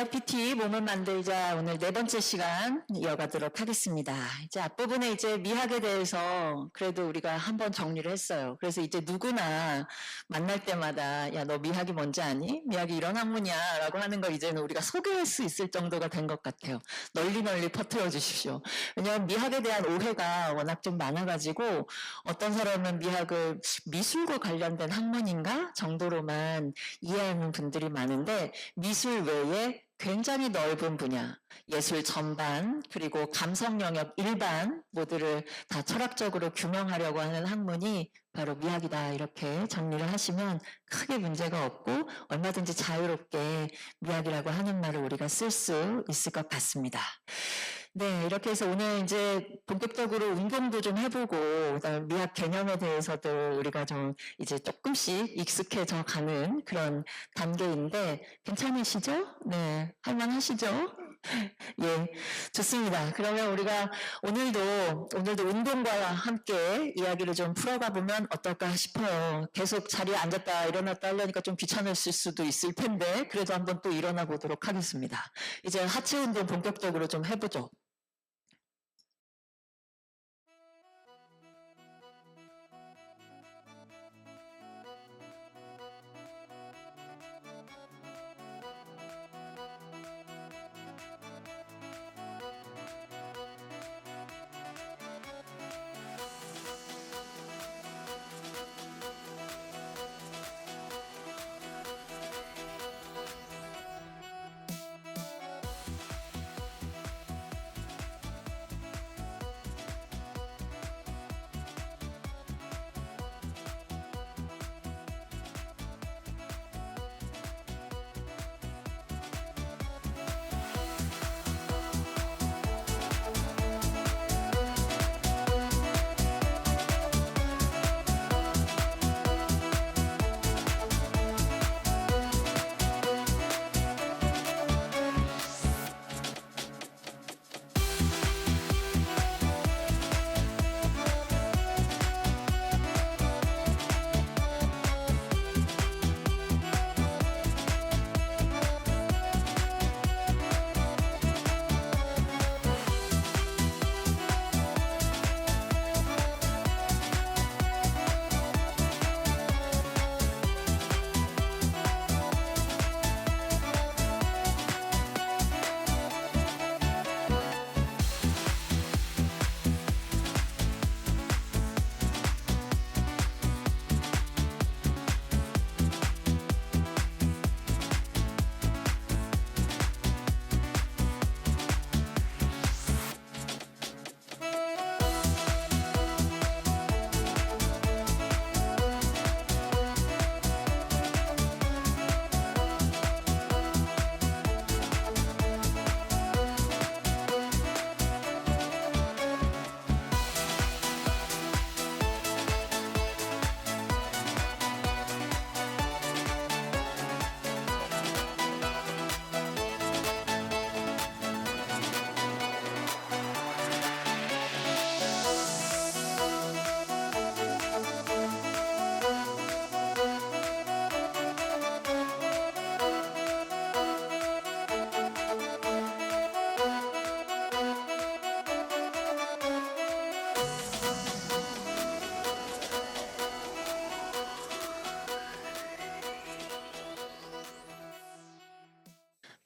미학 PT 몸을 만들자 오늘 네 번째 시간 이어가도록 하겠습니다. 이제 앞부분에 이제 미학에 대해서 그래도 우리가 한번 정리를 했어요. 그래서 이제 누구나 만날 때마다 야, 너 미학이 뭔지 아니? 미학이 이런 학문이야 라고 하는 걸 이제는 우리가 소개할 수 있을 정도가 된 것 같아요. 널리 퍼뜨려 주십시오. 왜냐하면 미학에 대한 오해가 워낙 좀 많아가지고 어떤 사람은 미학을 미술과 관련된 학문인가 정도로만 이해하는 분들이 많은데 미술 외에 굉장히 넓은 분야, 예술 전반, 그리고 감성 영역 일반 모두를 다 철학적으로 규명하려고 하는 학문이 바로 미학이다 이렇게 정리를 하시면 크게 문제가 없고 얼마든지 자유롭게 미학이라고 하는 말을 우리가 쓸 수 있을 것 같습니다. 네, 이렇게 해서 오늘 이제 본격적으로 운동도 좀 해보고 그다음에 미학 개념에 대해서도 우리가 좀 이제 조금씩 익숙해져 가는 그런 단계인데 괜찮으시죠? 네, 할만하시죠? 예, 좋습니다. 그러면 우리가 오늘도 운동과 함께 이야기를 좀 풀어가 보면 어떨까 싶어요. 계속 자리에 앉았다 일어났다 하려니까 좀 귀찮으실 수도 있을 텐데 그래도 한번 또 일어나 보도록 하겠습니다. 이제 하체 운동 본격적으로 좀 해보죠.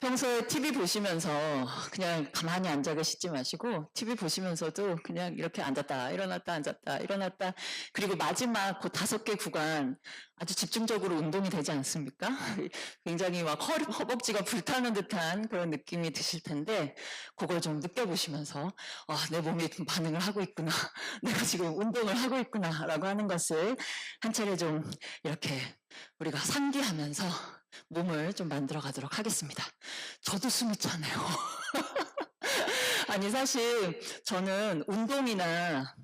평소에 TV 보시면서 그냥 가만히 앉아 계시지 마시고 TV 보시면서도 그냥 이렇게 앉았다 일어났다 앉았다 일어났다 그리고 마지막 그 5개 구간 아주 집중적으로 운동이 되지 않습니까? 굉장히 막 허벅지가 불타는 듯한 그런 느낌이 드실 텐데 그걸 좀 느껴보시면서 내 몸이 좀 반응을 하고 있구나 내가 지금 운동을 하고 있구나 라고 하는 것을 한 차례 좀 이렇게 우리가 상기하면서 몸을 좀 만들어 가도록 하겠습니다. 저도 숨이 차네요. 아니 사실 저는 운동이나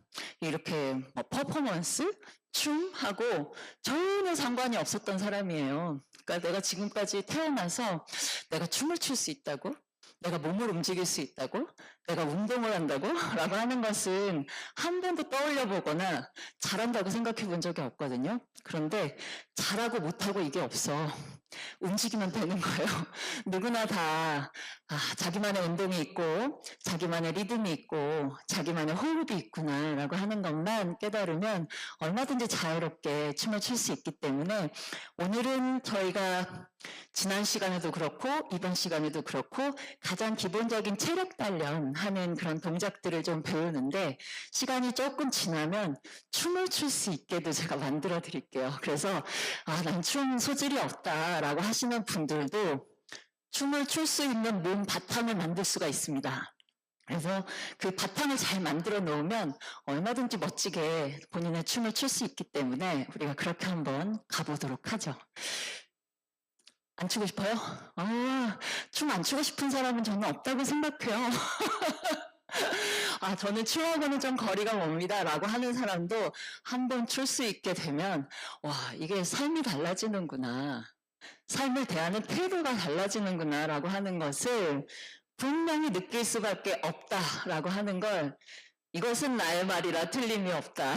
이렇게 뭐 퍼포먼스, 춤하고 전혀 상관이 없었던 사람이에요. 그러니까 내가 지금까지 태어나서 내가 춤을 출 수 있다고? 내가 몸을 움직일 수 있다고? 내가 운동을 한다고? 라고 하는 것은 한 번도 떠올려 보거나 잘한다고 생각해 본 적이 없거든요. 그런데 잘하고 못하고 이게 없어. 움직이면 되는 거예요. 누구나 다 자기만의 운동이 있고 자기만의 리듬이 있고 자기만의 호흡이 있구나라고 하는 것만 깨달으면 얼마든지 자유롭게 춤을 출 수 있기 때문에 오늘은 저희가 지난 시간에도 그렇고 이번 시간에도 그렇고 가장 기본적인 체력 단련하는 그런 동작들을 좀 배우는데 시간이 조금 지나면 춤을 출 수 있게도 제가 만들어 드릴게요. 그래서 난 춤 소질이 없다라고 하시는 분들도 춤을 출 수 있는 몸 바탕을 만들 수가 있습니다. 그래서 그 바탕을 잘 만들어 놓으면 얼마든지 멋지게 본인의 춤을 출 수 있기 때문에 우리가 그렇게 한번 가보도록 하죠. 안 추고 싶어요? 춤 안 추고 싶은 사람은 저는 없다고 생각해요. 저는 춤하고는 좀 거리가 멉니다 라고 하는 사람도 한번 출 수 있게 되면 이게 삶이 달라지는구나. 삶을 대하는 태도가 달라지는구나 라고 하는 것을 분명히 느낄 수밖에 없다라고 하는 걸 이것은 나의 말이라 틀림이 없다.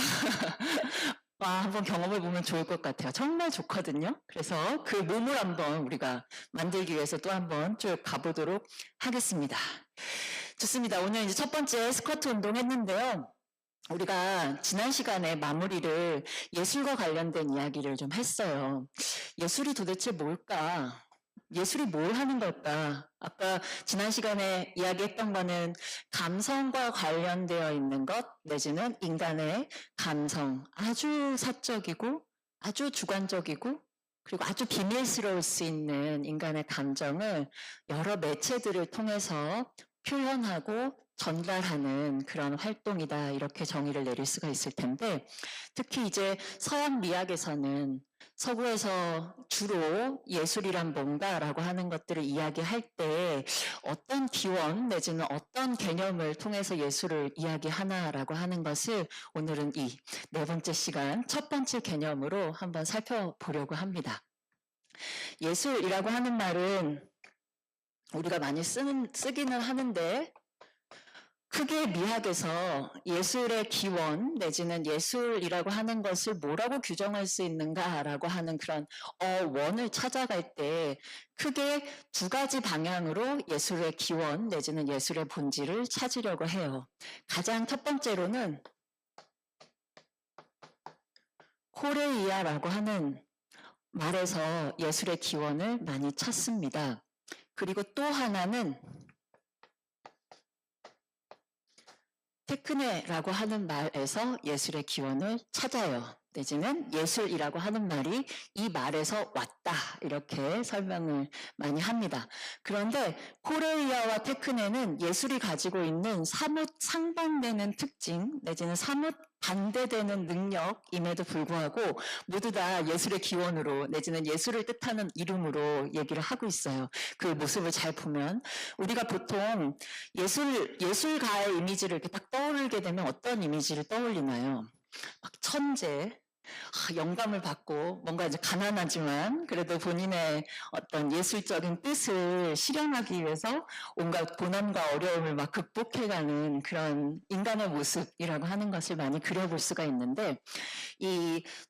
한번 경험해보면 좋을 것 같아요. 정말 좋거든요. 그래서 그 몸을 한번 우리가 만들기 위해서 또 한번 쭉 가보도록 하겠습니다. 좋습니다. 오늘 이제 첫 번째 스쿼트 운동 했는데요. 우리가 지난 시간에 마무리를 예술과 관련된 이야기를 좀 했어요. 예술이 도대체 뭘까? 예술이 뭘 하는 걸까? 아까 지난 시간에 이야기했던 거는 감성과 관련되어 있는 것 내지는 인간의 감성, 아주 사적이고 아주 주관적이고 그리고 아주 비밀스러울 수 있는 인간의 감정을 여러 매체들을 통해서 표현하고 전달하는 그런 활동이다 이렇게 정의를 내릴 수가 있을 텐데 특히 이제 서양 미학에서는 서구에서 주로 예술이란 뭔가라고 하는 것들을 이야기할 때 어떤 기원 내지는 어떤 개념을 통해서 예술을 이야기하나라고 하는 것을 오늘은 이 네 번째 시간 첫 번째 개념으로 한번 살펴보려고 합니다. 예술이라고 하는 말은 우리가 많이 쓰기는 하는데 크게 미학에서 예술의 기원 내지는 예술이라고 하는 것을 뭐라고 규정할 수 있는가라고 하는 그런 원을 찾아갈 때 크게 두 가지 방향으로 예술의 기원 내지는 예술의 본질을 찾으려고 해요. 가장 첫 번째로는 코레이아라고 하는 말에서 예술의 기원을 많이 찾습니다. 그리고 또 하나는 테크네라고 하는 말에서 예술의 기원을 찾아요. 내지는 예술이라고 하는 말이 이 말에서 왔다 이렇게 설명을 많이 합니다. 그런데 코레이아와 테크네는 예술이 가지고 있는 사뭇 상반되는 특징 내지는 사뭇 반대되는 능력임에도 불구하고 모두 다 예술의 기원으로 내지는 예술을 뜻하는 이름으로 얘기를 하고 있어요. 그 모습을 잘 보면 우리가 보통 예술가의 이미지를 이렇게 딱 떠올리게 되면 어떤 이미지를 떠올리나요? 막 천재, 영감을 받고 뭔가 이제 가난하지만 그래도 본인의 어떤 예술적인 뜻을 실현하기 위해서 온갖 고난과 어려움을 막 극복해가는 그런 인간의 모습이라고 하는 것을 많이 그려볼 수가 있는데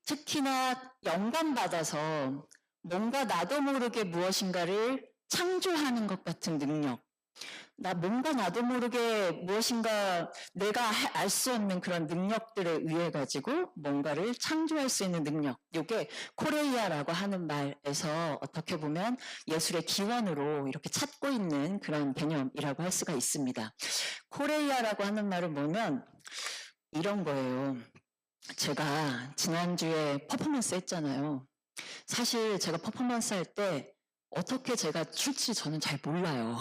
특히나 영감받아서 뭔가 나도 모르게 무엇인가를 창조하는 것 같은 능력 뭔가 나도 모르게 무엇인가 내가 알 수 없는 그런 능력들에 의해 가지고 뭔가를 창조할 수 있는 능력. 이게 코레이아라고 하는 말에서 어떻게 보면 예술의 기원으로 이렇게 찾고 있는 그런 개념이라고 할 수가 있습니다. 코레이아라고 하는 말은 뭐냐면 이런 거예요. 제가 지난주에 퍼포먼스 했잖아요. 사실 제가 퍼포먼스 할 때 어떻게 제가 출지 저는 잘 몰라요.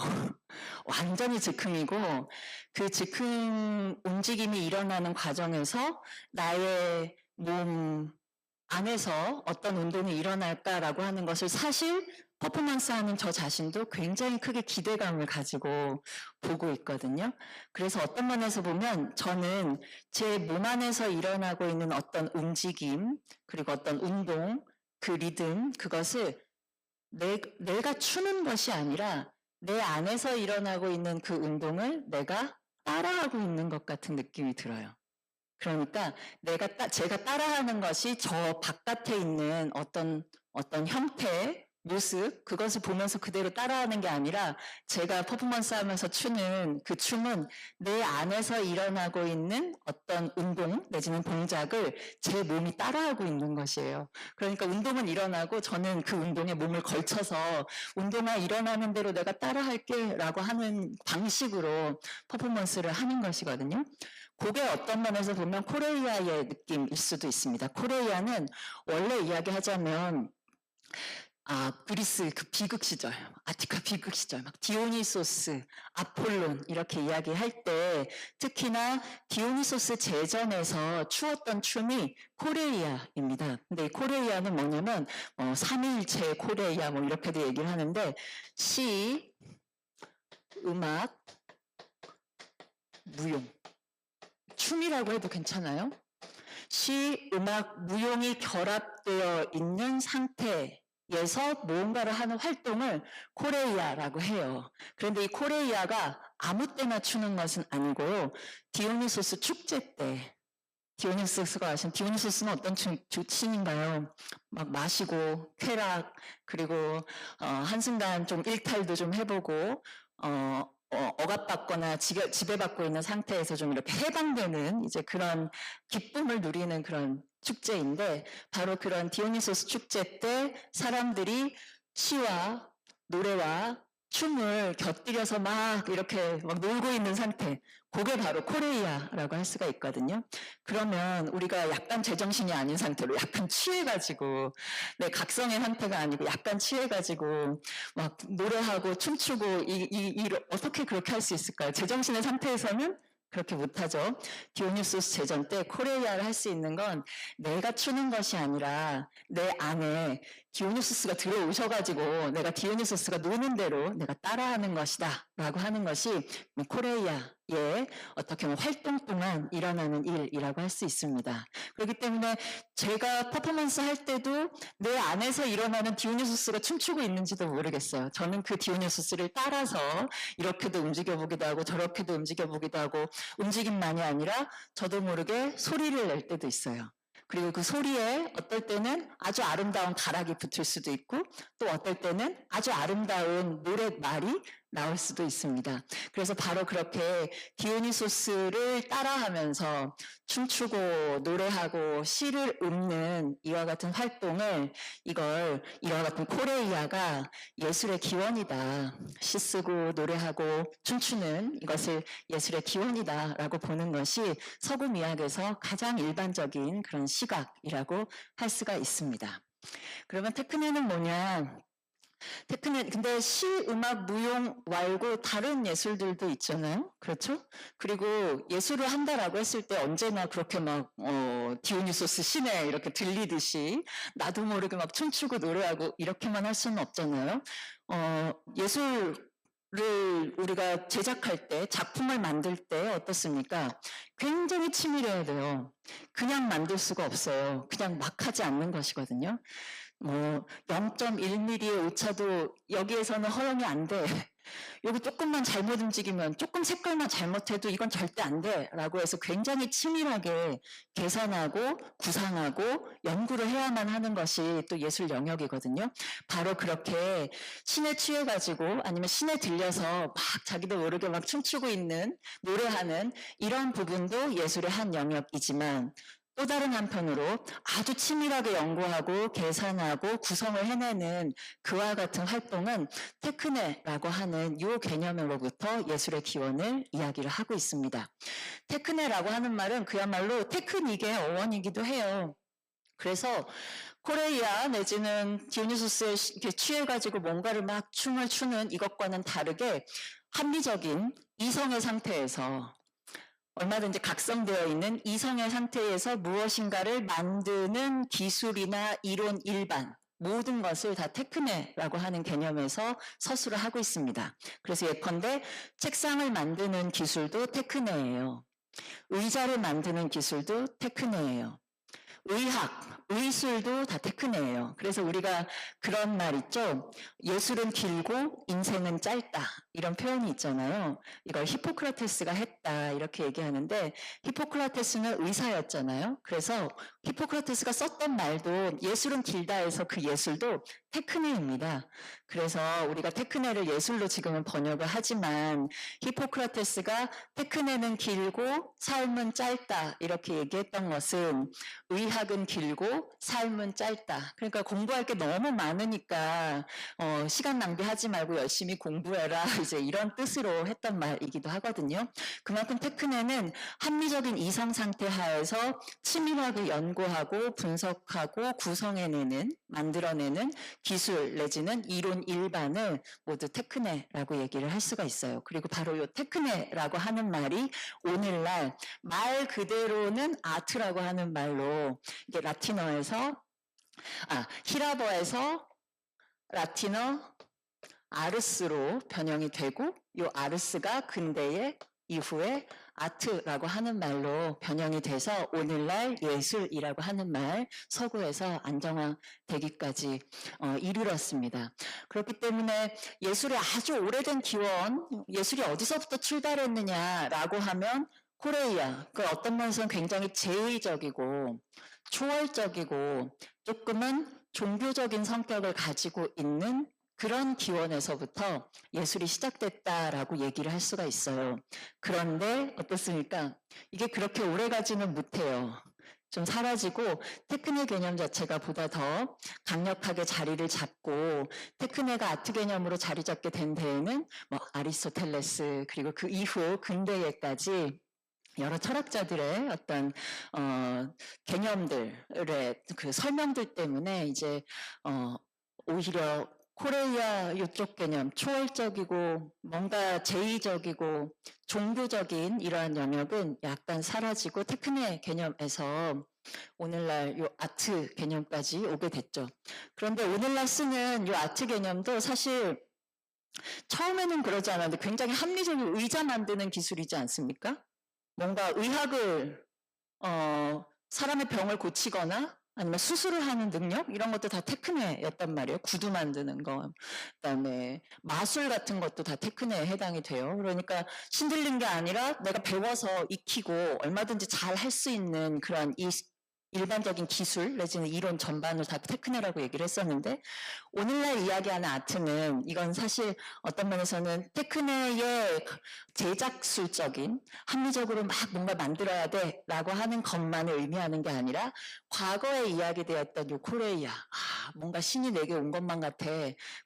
완전히 즉흥이고 그 즉흥 움직임이 일어나는 과정에서 나의 몸 안에서 어떤 운동이 일어날까라고 하는 것을 사실 퍼포먼스 하는 저 자신도 굉장히 크게 기대감을 가지고 보고 있거든요. 그래서 어떤 면에서 보면 저는 제 몸 안에서 일어나고 있는 어떤 움직임 그리고 어떤 운동 그 리듬 그것을 내가 추는 것이 아니라 내 안에서 일어나고 있는 그 운동을 내가 따라하고 있는 것 같은 느낌이 들어요. 그러니까 제가 따라하는 것이 저 바깥에 있는 어떤 형태, 모습, 그것을 보면서 그대로 따라하는 게 아니라 제가 퍼포먼스 하면서 추는 그 춤은 내 안에서 일어나고 있는 어떤 운동 내지는 동작을 제 몸이 따라하고 있는 것이에요. 그러니까 운동은 일어나고 저는 그 운동에 몸을 걸쳐서 운동아 일어나는 대로 내가 따라할게 라고 하는 방식으로 퍼포먼스를 하는 것이거든요. 그게 어떤 면에서 보면 코레이아의 느낌일 수도 있습니다. 코레이아는 원래 이야기하자면 그리스 그 비극 시절, 아티카 비극 시절, 막 디오니소스, 아폴론 이렇게 이야기할 때 특히나 디오니소스 제전에서 추었던 춤이 코레이아입니다. 근데 이 코레이아는 뭐냐면 삼위일체 코레이아 뭐 이렇게도 얘기를 하는데 시, 음악, 무용, 춤이라고 해도 괜찮아요? 시, 음악, 무용이 결합되어 있는 상태에서 무언가를 하는 활동을 코레이아라고 해요. 그런데 이 코레이아가 아무 때나 추는 것은 아니고 디오니소스 축제 때 디오니소스가 아신 디오니소스는 어떤 춤인가요? 막 마시고 쾌락 그리고 한순간 좀 일탈도 좀 해보고 억압받거나 지배받고 있는 상태에서 좀 이렇게 해방되는 이제 그런 기쁨을 누리는 그런 축제인데 바로 그런 디오니소스 축제 때 사람들이 시와 노래와 춤을 곁들여서 막 이렇게 막 놀고 있는 상태 그게 바로 코레이아라고 할 수가 있거든요. 그러면 우리가 약간 제정신이 아닌 상태로 약간 취해가지고 내 각성의 상태가 아니고 약간 취해가지고 막 노래하고 춤추고 어떻게 그렇게 할 수 있을까요? 제정신의 상태에서는 그렇게 못하죠. 디오니소스 제전 때 코레이아를 할 수 있는 건 내가 추는 것이 아니라 내 안에 디오니소스가 들어오셔가지고 내가 디오니소스가 노는 대로 내가 따라하는 것이다 라고 하는 것이 코레이아의 어떻게 보면 활동 동안 일어나는 일이라고 할 수 있습니다. 그렇기 때문에 제가 퍼포먼스 할 때도 내 안에서 일어나는 디오니소스가 춤추고 있는지도 모르겠어요. 저는 그 디오니소스를 따라서 이렇게도 움직여보기도 하고 저렇게도 움직여보기도 하고 움직임만이 아니라 저도 모르게 소리를 낼 때도 있어요. 그리고 그 소리에 어떨 때는 아주 아름다운 가락이 붙을 수도 있고 또 어떨 때는 아주 아름다운 노랫말이 나올 수도 있습니다. 그래서 바로 그렇게 디오니소스를 따라하면서 춤추고 노래하고 시를 읊는 이와 같은 활동을 이와 같은 코레이아가 예술의 기원이다. 시 쓰고 노래하고 춤추는 이것을 예술의 기원이다라고 보는 것이 서구 미학에서 가장 일반적인 그런 시각이라고 할 수가 있습니다. 그러면 테크네는 뭐냐? 테크네 근데 시, 음악, 무용 말고 다른 예술들도 있잖아요. 그렇죠? 그리고 예술을 한다라고 했을 때 언제나 그렇게 막 디오니소스 시내 이렇게 들리듯이 나도 모르게 막 춤추고 노래하고 이렇게만 할 수는 없잖아요. 예술을 우리가 제작할 때 작품을 만들 때 어떻습니까? 굉장히 치밀해야 돼요. 그냥 만들 수가 없어요. 그냥 막 하지 않는 것이거든요. 0.1mm의 오차도 여기에서는 허용이 안 돼. 여기 조금만 잘못 움직이면 조금 색깔만 잘못해도 이건 절대 안 돼 라고 해서 굉장히 치밀하게 계산하고 구상하고 연구를 해야만 하는 것이 또 예술 영역이거든요. 바로 그렇게 신에 취해가지고 아니면 신에 들려서 막 자기도 모르게 막 춤추고 있는 노래하는 이런 부분도 예술의 한 영역이지만 또 다른 한편으로 아주 치밀하게 연구하고 계산하고 구성을 해내는 그와 같은 활동은 테크네라고 하는 이 개념으로부터 예술의 기원을 이야기를 하고 있습니다. 테크네라고 하는 말은 그야말로 테크닉의 어원이기도 해요. 그래서 코레이아 내지는 디오니소스에 취해가지고 뭔가를 막 춤을 추는 이것과는 다르게 합리적인 이성의 상태에서 얼마든지 각성되어 있는 이성의 상태에서 무엇인가를 만드는 기술이나 이론 일반 모든 것을 다 테크네라고 하는 개념에서 서술을 하고 있습니다. 그래서 예컨대 책상을 만드는 기술도 테크네예요. 의자를 만드는 기술도 테크네예요. 의학, 의술도 다 테크네예요. 그래서 우리가 그런 말 있죠. 예술은 길고 인생은 짧다. 이런 표현이 있잖아요. 이걸 히포크라테스가 했다. 이렇게 얘기하는데 히포크라테스는 의사였잖아요. 그래서 히포크라테스가 썼던 말도 예술은 길다 해서 그 예술도 테크네입니다. 그래서 우리가 테크네를 예술로 지금은 번역을 하지만 히포크라테스가 테크네는 길고 삶은 짧다 이렇게 얘기했던 것은 의학은 길고 삶은 짧다. 그러니까 공부할 게 너무 많으니까 시간 낭비하지 말고 열심히 공부해라 이제 이런 뜻으로 했던 말이기도 하거든요. 그만큼 테크네는 합리적인 이성 상태 하에서 치밀하게 연구하고 분석하고 구성해내는 만들어내는 기술 내지는 이론 일반을 모두 테크네라고 얘기를 할 수가 있어요. 그리고 바로 이 테크네라고 하는 말이 오늘날 말 그대로는 아트라고 하는 말로 이게 라틴어에서 히라버에서 라틴어 아르스로 변형이 되고 이 아르스가 근대의 이후에 아트라고 하는 말로 변형이 돼서 오늘날 예술이라고 하는 말 서구에서 안정화되기까지 이르렀습니다. 그렇기 때문에 예술의 아주 오래된 기원, 예술이 어디서부터 출발했느냐라고 하면 코레이아, 그 어떤 면에서는 굉장히 제의적이고 초월적이고 조금은 종교적인 성격을 가지고 있는 그런 기원에서부터 예술이 시작됐다라고 얘기를 할 수가 있어요. 그런데 어떻습니까? 이게 그렇게 오래가지는 못해요. 좀 사라지고 테크네 개념 자체가 보다 더 강력하게 자리를 잡고 테크네가 아트 개념으로 자리 잡게 된 데에는 뭐 아리스토텔레스 그리고 그 이후 근대에까지 여러 철학자들의 어떤 개념들의 그 설명들 때문에 이제 오히려 코레이아 이쪽 개념, 초월적이고 뭔가 제의적이고 종교적인 이러한 영역은 약간 사라지고 테크네 개념에서 오늘날 요 아트 개념까지 오게 됐죠. 그런데 오늘날 쓰는 요 아트 개념도 사실 처음에는 그러지 않았는데 굉장히 합리적인 의자 만드는 기술이지 않습니까? 뭔가 의학을 사람의 병을 고치거나 아니면 수술을 하는 능력 이런 것도 다 테크네였단 말이에요. 구두 만드는 거, 그다음에 마술 같은 것도 다 테크네에 해당이 돼요. 그러니까 신들린 게 아니라 내가 배워서 익히고 얼마든지 잘 할 수 있는 그런 이 일반적인 기술 내지는 이론 전반을 다 테크네라고 얘기를 했었는데 오늘날 이야기하는 아트는 이건 사실 어떤 면에서는 테크네의 제작술적인 합리적으로 막 뭔가 만들어야 돼라고 하는 것만을 의미하는 게 아니라 과거에 이야기되었던 요 코레이아 뭔가 신이 내게 온 것만 같아.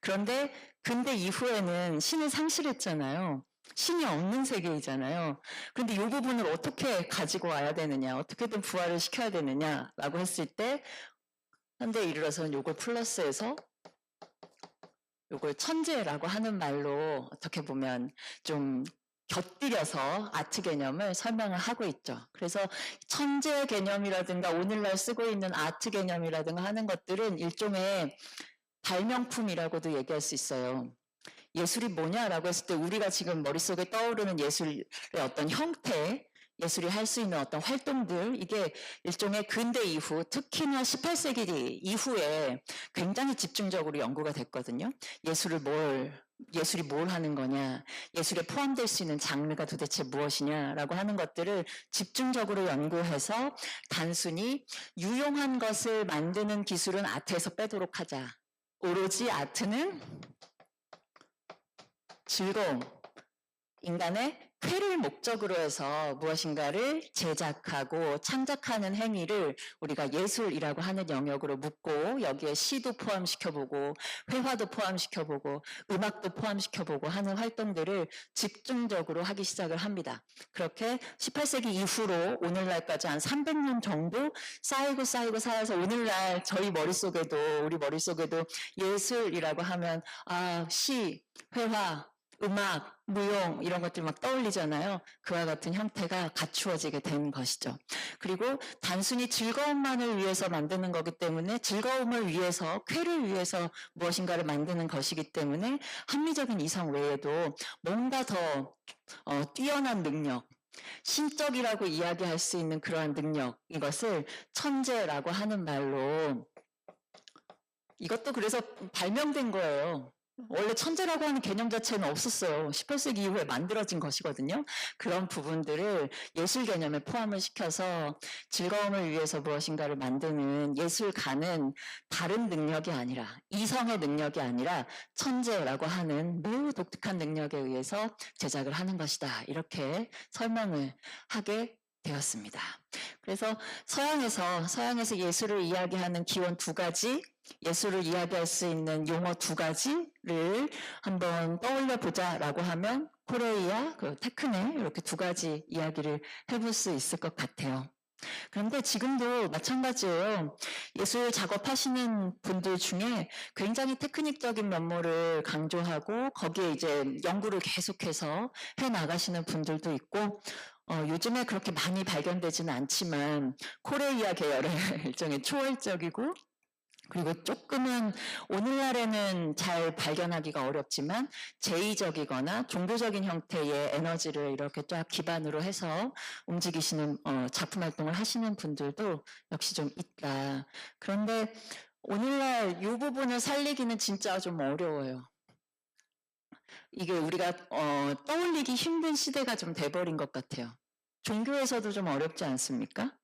그런데 근대 이후에는 신을 상실했잖아요. 신이 없는 세계이잖아요. 그런데 이 부분을 어떻게 가지고 와야 되느냐, 어떻게든 부활을 시켜야 되느냐라고 했을 때 현대에 이르러서는 이걸 플러스해서 이걸 천재라고 하는 말로 어떻게 보면 좀 곁들여서 아트 개념을 설명을 하고 있죠. 그래서 천재 개념이라든가 오늘날 쓰고 있는 아트 개념이라든가 하는 것들은 일종의 발명품이라고도 얘기할 수 있어요. 예술이 뭐냐라고 했을 때 우리가 지금 머릿속에 떠오르는 예술의 어떤 형태, 예술이 할 수 있는 어떤 활동들, 이게 일종의 근대 이후, 특히나 18세기 이후에 굉장히 집중적으로 연구가 됐거든요. 예술이 뭘 하는 거냐, 예술에 포함될 수 있는 장르가 도대체 무엇이냐라고 하는 것들을 집중적으로 연구해서 단순히 유용한 것을 만드는 기술은 아트에서 빼도록 하자. 오로지 아트는 즐거움, 인간의 쾌를 목적으로 해서 무엇인가를 제작하고 창작하는 행위를 우리가 예술이라고 하는 영역으로 묶고 여기에 시도 포함시켜보고 회화도 포함시켜보고 음악도 포함시켜보고 하는 활동들을 집중적으로 하기 시작을 합니다. 그렇게 18세기 이후로 오늘날까지 한 300년 정도 쌓이고 쌓여서 오늘날 우리 머릿속에도 예술이라고 하면 시, 회화, 음악, 무용 이런 것들 막 떠올리잖아요. 그와 같은 형태가 갖추어지게 된 것이죠. 그리고 단순히 즐거움만을 위해서 만드는 거기 때문에 즐거움을 위해서, 쾌를 위해서 무엇인가를 만드는 것이기 때문에 합리적인 이성 외에도 뭔가 더 뛰어난 능력, 신적이라고 이야기할 수 있는 그러한 능력, 이것을 천재라고 하는 말로, 이것도 그래서 발명된 거예요. 원래 천재라고 하는 개념 자체는 없었어요. 18세기 이후에 만들어진 것이거든요. 그런 부분들을 예술 개념에 포함을 시켜서 즐거움을 위해서 무엇인가를 만드는 예술가는 다른 능력이 아니라, 이성의 능력이 아니라 천재라고 하는 매우 독특한 능력에 의해서 제작을 하는 것이다. 이렇게 설명을 하게 되었습니다. 그래서 서양에서 예술을 이야기하는 기원 두 가지, 예술을 이야기할 수 있는 용어 두 가지를 한번 떠올려 보자라고 하면 코레이와 테크네, 이렇게 두 가지 이야기를 해볼 수 있을 것 같아요. 그런데 지금도 마찬가지예요. 예술 작업하시는 분들 중에 굉장히 테크닉적인 면모를 강조하고 거기에 이제 연구를 계속해서 해 나가시는 분들도 있고, 요즘에 그렇게 많이 발견되지는 않지만 코레이아 계열의 일종의 초월적이고, 그리고 조금은 오늘날에는 잘 발견하기가 어렵지만 제의적이거나 종교적인 형태의 에너지를 이렇게 쫙 기반으로 해서 움직이시는 작품 활동을 하시는 분들도 역시 좀 있다. 그런데 오늘날 이 부분을 살리기는 진짜 좀 어려워요. 이게 우리가 떠올리기 힘든 시대가 좀 돼버린 것 같아요. 종교에서도 좀 어렵지 않습니까?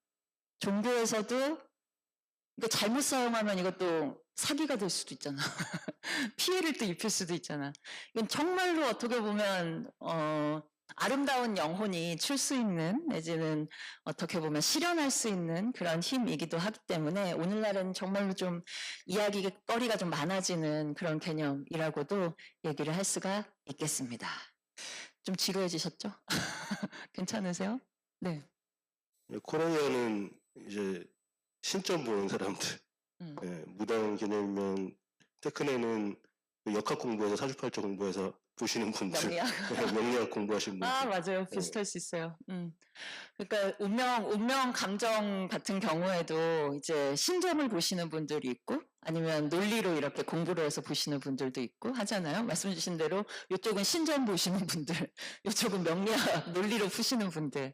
종교에서도 이거 잘못 사용하면 이것도 사기가 될 수도 있잖아. 피해를 또 입힐 수도 있잖아. 이건 정말로 어떻게 보면 아름다운 영혼이 출 수 있는, 내지는 어떻게 보면 실현할 수 있는 그런 힘이기도 하기 때문에 오늘날은 정말로 좀 이야기거리가 좀 많아지는 그런 개념이라고도 얘기를 할 수가 있겠습니다. 좀 지루해지셨죠? 괜찮으세요? 네. 코레이아는 이제 신점 보는 사람들, 예, 무당 개념이면 테크네는 역학 공부해서 사주팔자 공부해서 보시는 분들, 명리학 공부하시는 분들. 아, 맞아요. 비슷할 수 있어요. 그러니까 운명 감정 같은 경우에도 이제 신점을 보시는 분들이 있고 아니면 논리로 이렇게 공부를 해서 보시는 분들도 있고 하잖아요. 말씀 주신 대로 이쪽은 신점 보시는 분들, 이쪽은 명리학 논리로 푸시는 분들.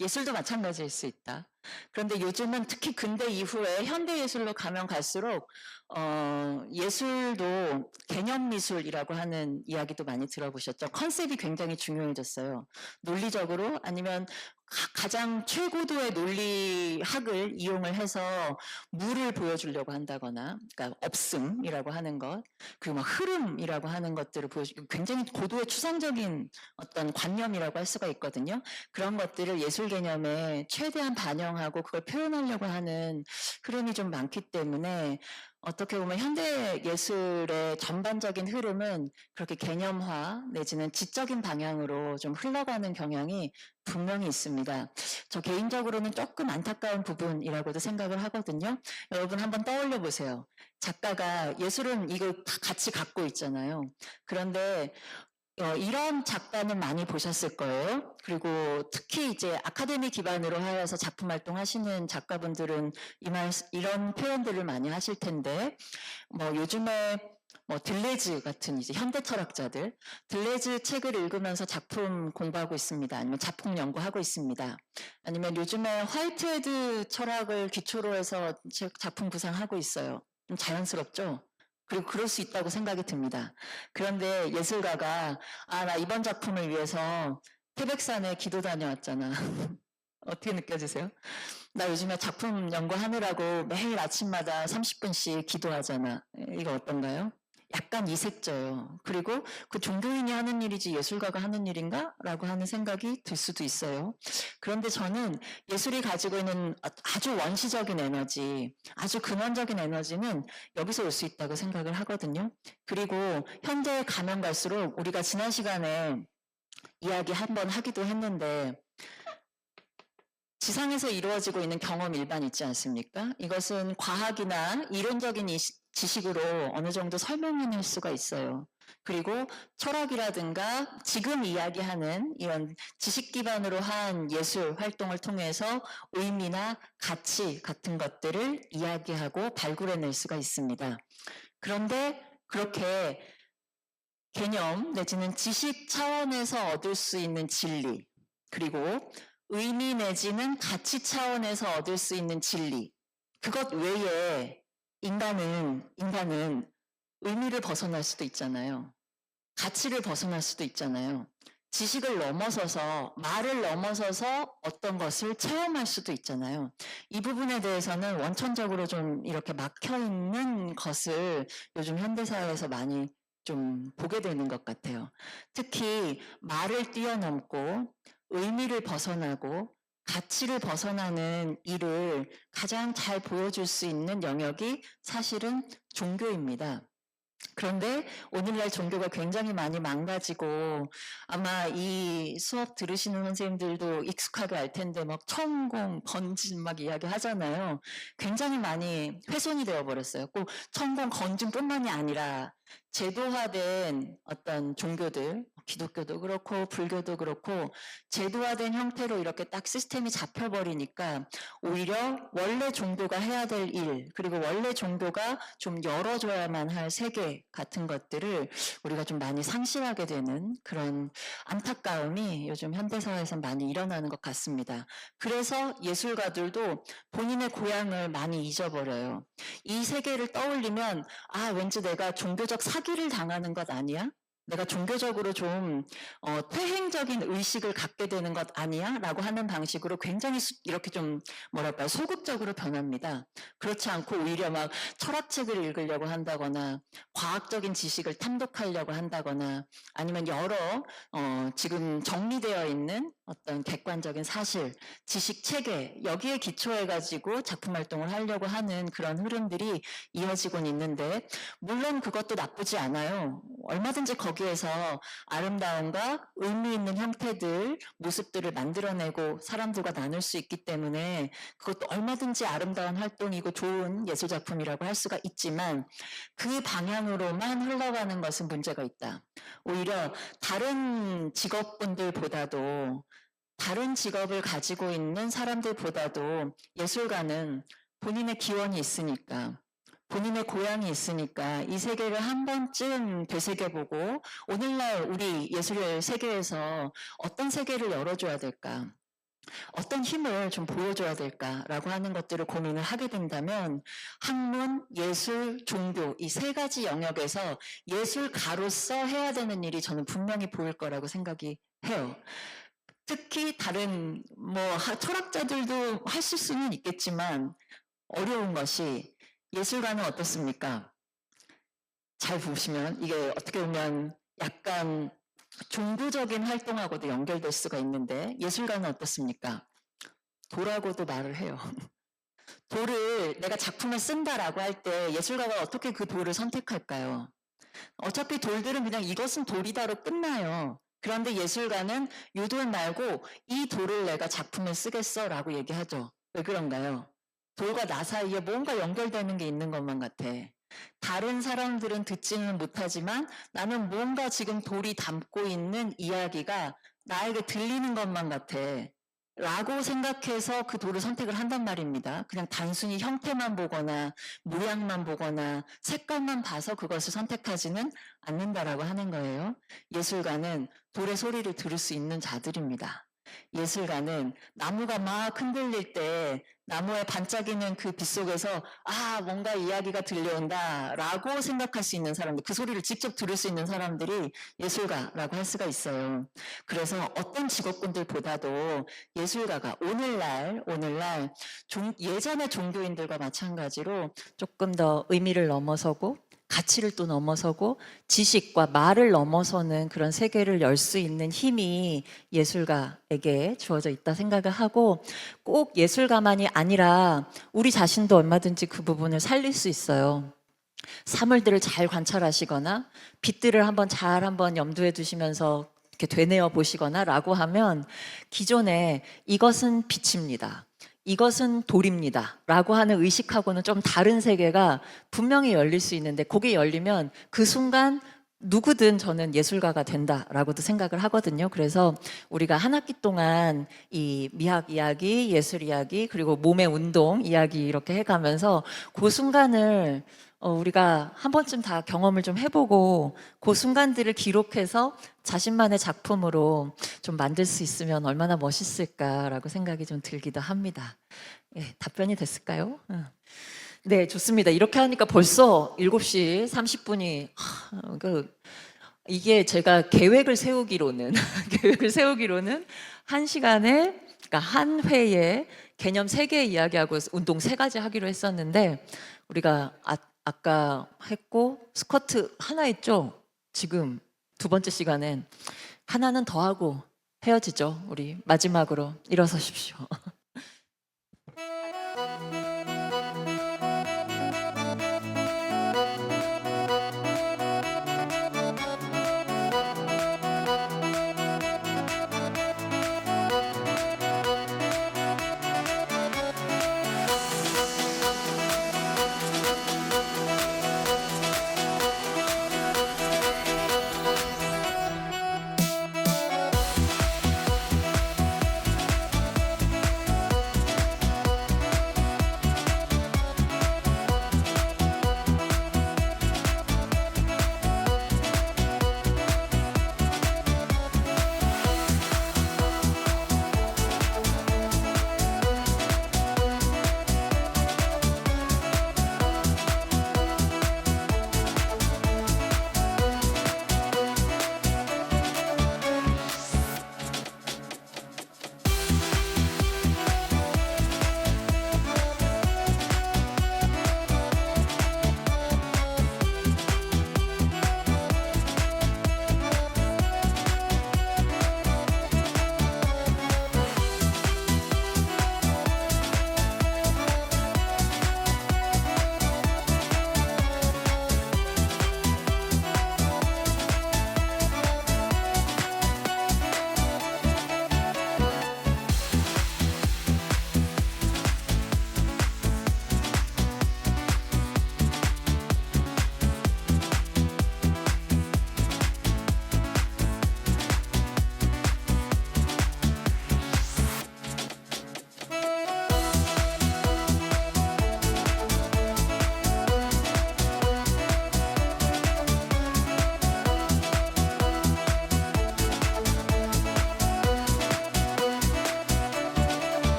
예술도 마찬가지일 수 있다. 그런데 요즘은 특히 근대 이후에 현대 예술로 가면 갈수록 예술도 개념 미술이라고 하는 이야기도 많이 들어보셨죠. 컨셉이 굉장히 중요해졌어요. 논리적으로 아니면 가장 최고도의 논리학을 이용을 해서 무를 보여주려고 한다거나, 그러니까 없음이라고 하는 것, 그리고 막 흐름이라고 하는 것들을 보여주고 굉장히 고도의 추상적인 어떤 관념이라고 할 수가 있거든요. 그런 것들을 예술 개념에 최대한 반영하고 그걸 표현하려고 하는 흐름이 좀 많기 때문에 어떻게 보면 현대 예술의 전반적인 흐름은 그렇게 개념화 내지는 지적인 방향으로 좀 흘러가는 경향이 분명히 있습니다. 저 개인적으로는 조금 안타까운 부분이라고도 생각을 하거든요. 여러분 한번 떠올려 보세요. 작가가 예술은 이거 다 같이 갖고 있잖아요. 그런데 이런 작가는 많이 보셨을 거예요. 그리고 특히 이제 아카데미 기반으로 하여서 작품 활동하시는 작가분들은 이런 표현들을 많이 하실 텐데, 요즘에 들레즈 같은 이제 현대 철학자들, 들레즈 책을 읽으면서 작품 공부하고 있습니다. 아니면 작품 연구하고 있습니다. 아니면 요즘에 화이트헤드 철학을 기초로 해서 작품 구상하고 있어요. 좀 자연스럽죠? 그리고 그럴 수 있다고 생각이 듭니다. 그런데 예술가가 나 이번 작품을 위해서 태백산에 기도 다녀왔잖아. 어떻게 느껴지세요? 나 요즘에 작품 연구하느라고 매일 아침마다 30분씩 기도하잖아. 이거 어떤가요? 약간 이색져요. 그리고 그 종교인이 하는 일이지 예술가가 하는 일인가? 라고 하는 생각이 들 수도 있어요. 그런데 저는 예술이 가지고 있는 아주 원시적인 에너지, 아주 근원적인 에너지는 여기서 올 수 있다고 생각을 하거든요. 그리고 현대에 가면 갈수록 우리가 지난 시간에 이야기 한번 하기도 했는데 지상에서 이루어지고 있는 경험 일반 있지 않습니까? 이것은 과학이나 이론적인 지식으로 어느 정도 설명해낼 수가 있어요. 그리고 철학이라든가 지금 이야기하는 이런 지식 기반으로 한 예술 활동을 통해서 의미나 가치 같은 것들을 이야기하고 발굴해낼 수가 있습니다. 그런데 그렇게 개념 내지는 지식 차원에서 얻을 수 있는 진리, 그리고 의미 내지는 가치 차원에서 얻을 수 있는 진리. 그것 외에 인간은 의미를 벗어날 수도 있잖아요. 가치를 벗어날 수도 있잖아요. 지식을 넘어서서, 말을 넘어서서 어떤 것을 체험할 수도 있잖아요. 이 부분에 대해서는 원천적으로 좀 이렇게 막혀 있는 것을 요즘 현대사회에서 많이 좀 보게 되는 것 같아요. 특히 말을 뛰어넘고 의미를 벗어나고 가치를 벗어나는 일을 가장 잘 보여줄 수 있는 영역이 사실은 종교입니다. 그런데 오늘날 종교가 굉장히 많이 망가지고 아마 이 수업 들으시는 선생님들도 익숙하게 알 텐데 막 천공, 건진 막 이야기 하잖아요. 굉장히 많이 훼손이 되어버렸어요. 꼭 천공, 건진뿐만이 아니라 제도화된 어떤 종교들, 기독교도 그렇고 불교도 그렇고 제도화된 형태로 이렇게 딱 시스템이 잡혀버리니까 오히려 원래 종교가 해야 될 일, 그리고 원래 종교가 좀 열어줘야만 할 세계 같은 것들을 우리가 좀 많이 상실하게 되는 그런 안타까움이 요즘 현대사회에서 많이 일어나는 것 같습니다. 그래서 예술가들도 본인의 고향을 많이 잊어버려요. 이 세계를 떠올리면 아, 왠지 내가 종교적 사기를 당하는 것 아니야? 내가 종교적으로 좀 퇴행적인 의식을 갖게 되는 것 아니야? 라고 하는 방식으로 굉장히 이렇게 좀 뭐랄까 소극적으로 변합니다. 그렇지 않고 오히려 막 철학책을 읽으려고 한다거나 과학적인 지식을 탐독하려고 한다거나 아니면 여러 지금 정리되어 있는 어떤 객관적인 사실, 지식 체계 여기에 기초해 가지고 작품 활동을 하려고 하는 그런 흐름들이 이어지곤 있는데 물론 그것도 나쁘지 않아요. 얼마든지 거기에서 아름다움과 의미 있는 형태들, 모습들을 만들어내고 사람들과 나눌 수 있기 때문에 그것도 얼마든지 아름다운 활동이고 좋은 예술작품이라고 할 수가 있지만 그 방향으로만 흘러가는 것은 문제가 있다. 오히려 다른 직업군들보다도 다른 직업을 가지고 있는 사람들보다도 예술가는 본인의 기원이 있으니까 본인의 고향이 있으니까 이 세계를 한 번쯤 되새겨보고 오늘날 우리 예술의 세계에서 어떤 세계를 열어줘야 될까? 어떤 힘을 좀 보여줘야 될까라고 하는 것들을 고민을 하게 된다면 학문, 예술, 종교 이 세 가지 영역에서 예술가로서 해야 되는 일이 저는 분명히 보일 거라고 생각이 해요. 특히 다른 철학자들도 하실 수는 있겠지만 어려운 것이 예술가는 어떻습니까? 잘 보시면 이게 어떻게 보면 약간 종교적인 활동하고도 연결될 수가 있는데 예술가는 어떻습니까? 돌하고도 말을 해요. 돌을 내가 작품에 쓴다라고 할 때 예술가가 어떻게 그 돌을 선택할까요? 어차피 돌들은 그냥 이것은 돌이다로 끝나요. 그런데 예술가는 이 돌 말고 이 돌을 내가 작품에 쓰겠어라고 얘기하죠. 왜 그런가요? 돌과 나 사이에 뭔가 연결되는 게 있는 것만 같아. 다른 사람들은 듣지는 못하지만 나는 뭔가 지금 돌이 담고 있는 이야기가 나에게 들리는 것만 같아. 라고 생각해서 그 돌을 선택을 한단 말입니다. 그냥 단순히 형태만 보거나 모양만 보거나 색깔만 봐서 그것을 선택하지는 않는다라고 하는 거예요. 예술가는 돌의 소리를 들을 수 있는 자들입니다. 예술가는 나무가 막 흔들릴 때 나무에 반짝이는 그 빛 속에서 아 뭔가 이야기가 들려온다 라고 생각할 수 있는 사람들, 그 소리를 직접 들을 수 있는 사람들이 예술가라고 할 수가 있어요. 그래서 어떤 직업군들보다도 예술가가 오늘날 예전의 종교인들과 마찬가지로 조금 더 의미를 넘어서고 가치를 또 넘어서고 지식과 말을 넘어서는 그런 세계를 열 수 있는 힘이 예술가에게 주어져 있다 생각을 하고 꼭 예술가만이 아니라 우리 자신도 얼마든지 그 부분을 살릴 수 있어요. 사물들을 잘 관찰하시거나 빛들을 한번 염두에 두시면서 이렇게 되뇌어 보시거나 라고 하면 기존에 이것은 빛입니다. 이것은 돌입니다. 라고 하는 의식하고는 좀 다른 세계가 분명히 열릴 수 있는데 그게 열리면 그 순간 누구든 저는 예술가가 된다라고도 생각을 하거든요. 그래서 우리가 한 학기 동안 이 미학 이야기, 예술 이야기, 그리고 몸의 운동 이야기 이렇게 해가면서 그 순간을 우리가 한 번쯤 다 경험을 좀 해보고 그 순간들을 기록해서 자신만의 작품으로 좀 만들 수 있으면 얼마나 멋있을까라고 생각이 좀 들기도 합니다. 예, 답변이 됐을까요? 네, 좋습니다. 이렇게 하니까 벌써 7시 30분이 이게 제가 계획을 세우기로는 계획을 세우기로는 한 시간에 그러니까 한 회에 개념 3개 이야기하고 운동 3가지 하기로 했었는데 우리가 아까 했고 스쿼트 하나 했죠. 지금 2번째 시간엔 하나는 더 하고 헤어지죠. 우리 마지막으로 일어서십시오.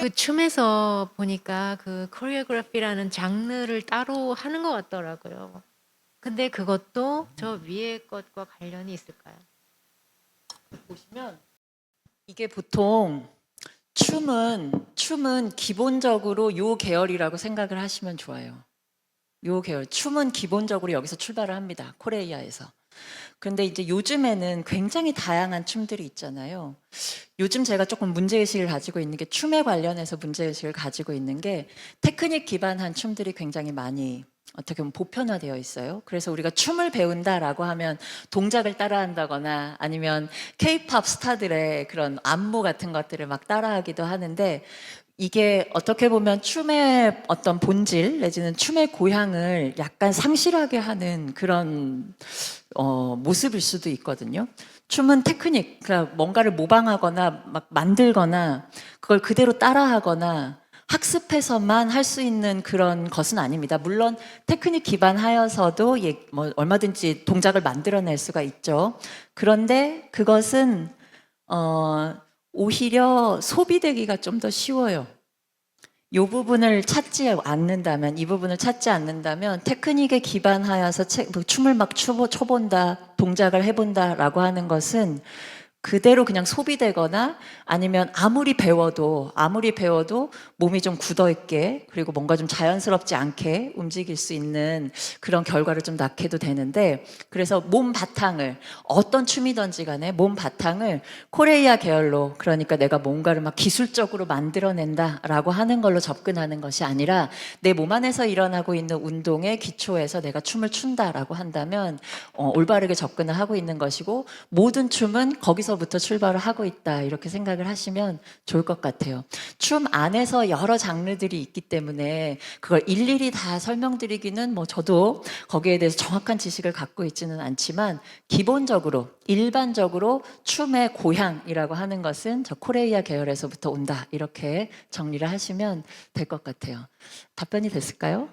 그 춤에서 보니까 그 코리오그래피라는 장르를 따로 하는 것 같더라고요. 근데 그것도 저 위에 것과 관련이 있을까요? 보시면 이게 보통 춤은 기본적으로 요 계열이라고 생각을 하시면 좋아요. 요 계열. 춤은 기본적으로 여기서 출발을 합니다. 코레이아에서. 그런데 이제 요즘에는 굉장히 다양한 춤들이 있잖아요. 요즘 제가 조금 문제의식을 가지고 있는 게 춤에 관련해서 문제의식을 가지고 있는 게 테크닉 기반한 춤들이 굉장히 많이 어떻게 보면 보편화되어 있어요. 그래서 우리가 춤을 배운다라고 하면 동작을 따라한다거나 아니면 케이팝 스타들의 그런 안무 같은 것들을 막 따라하기도 하는데 이게 어떻게 보면 춤의 어떤 본질 내지는 춤의 고향을 약간 상실하게 하는 그런 모습일 수도 있거든요. 춤은 테크닉, 그러니까 뭔가를 모방하거나 막 만들거나 그걸 그대로 따라하거나 학습해서만 할 수 있는 그런 것은 아닙니다. 물론 테크닉 기반하여서도 뭐 얼마든지 동작을 만들어낼 수가 있죠. 그런데 그것은 오히려 소비되기가 좀 더 쉬워요. 이 부분을 찾지 않는다면, 이 부분을 찾지 않는다면 테크닉에 기반하여서 춤을 막 춰본다, 동작을 해본다라고 하는 것은 그대로 그냥 소비되거나 아니면 아무리 배워도 몸이 좀 굳어 있게 그리고 뭔가 좀 자연스럽지 않게 움직일 수 있는 그런 결과를 좀 낳게도 되는데, 그래서 몸 바탕을 어떤 춤이든지 간에 몸 바탕을 코레이아 계열로, 그러니까 내가 뭔가를 막 기술적으로 만들어낸다라고 하는 걸로 접근하는 것이 아니라 내 몸 안에서 일어나고 있는 운동의 기초에서 내가 춤을 춘다라고 한다면 올바르게 접근을 하고 있는 것이고, 모든 춤은 거기서부터 출발을 하고 있다, 이렇게 생각을 하시면 좋을 것 같아요. 춤 안에서 여러 장르들이 있기 때문에 그걸 일일이 다 설명드리기는 저도 거기에 대해서 정확한 지식을 갖고 있지는 않지만, 기본적으로 일반적으로 춤의 고향이라고 하는 것은 저 코레이아 계열에서부터 온다, 이렇게 정리를 하시면 될 것 같아요. 답변이 됐을까요?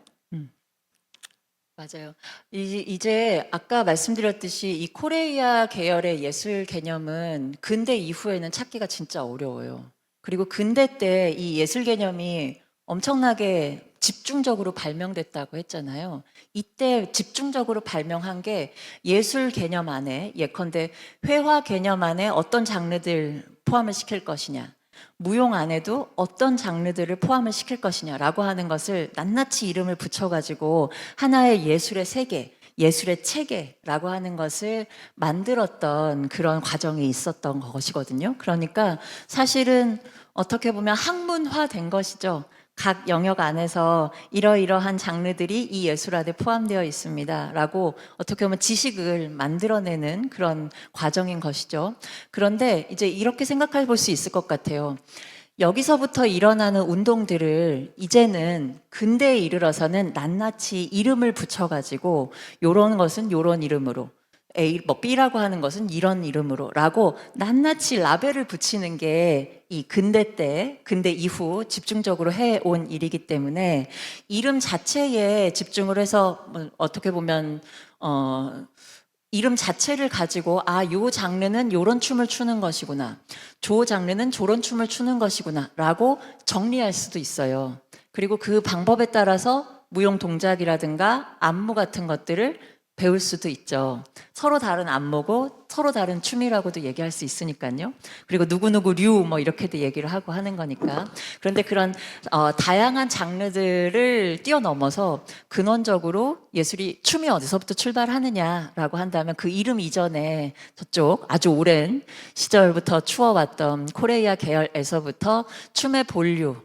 맞아요. 이제 아까 말씀드렸듯이 이 코레이아 계열의 예술 개념은 근대 이후에는 찾기가 진짜 어려워요. 그리고 근대 때 이 예술 개념이 엄청나게 집중적으로 발명됐다고 했잖아요. 이때 집중적으로 발명한 게 예술 개념 안에, 예컨대 회화 개념 안에 어떤 장르들 포함을 시킬 것이냐, 무용 안에도 어떤 장르들을 포함을 시킬 것이냐라고 하는 것을 낱낱이 이름을 붙여가지고 하나의 예술의 세계, 예술의 체계라고 하는 것을 만들었던 그런 과정이 있었던 것이거든요. 그러니까 사실은 어떻게 보면 학문화된 것이죠. 각 영역 안에서 이러이러한 장르들이 이 예술 안에 포함되어 있습니다 라고 어떻게 보면 지식을 만들어내는 그런 과정인 것이죠. 그런데 이제 이렇게 생각해 볼 수 있을 것 같아요. 여기서부터 일어나는 운동들을 이제는 근대에 이르러서는 낱낱이 이름을 붙여가지고 요런 것은 요런 이름으로, B라고 하는 것은 이런 이름으로 라고 낱낱이 라벨을 붙이는 게 이 근대 때, 근대 이후 집중적으로 해온 일이기 때문에 이름 자체에 집중을 해서 어떻게 보면 이름 자체를 가지고 요 장르는 요런 춤을 추는 것이구나, 조 장르는 저런 춤을 추는 것이구나 라고 정리할 수도 있어요. 그리고 그 방법에 따라서 무용 동작이라든가 안무 같은 것들을 배울 수도 있죠. 서로 다른 안무고 서로 다른 춤이라고도 얘기할 수 있으니까요. 그리고 누구누구 류 이렇게도 얘기를 하고 하는 거니까. 그런데 그런 다양한 장르들을 뛰어넘어서 근원적으로 예술이, 춤이 어디서부터 출발하느냐라고 한다면 그 이름 이전에 저쪽 아주 오랜 시절부터 추어왔던 코레이아 계열에서부터 춤의 본류,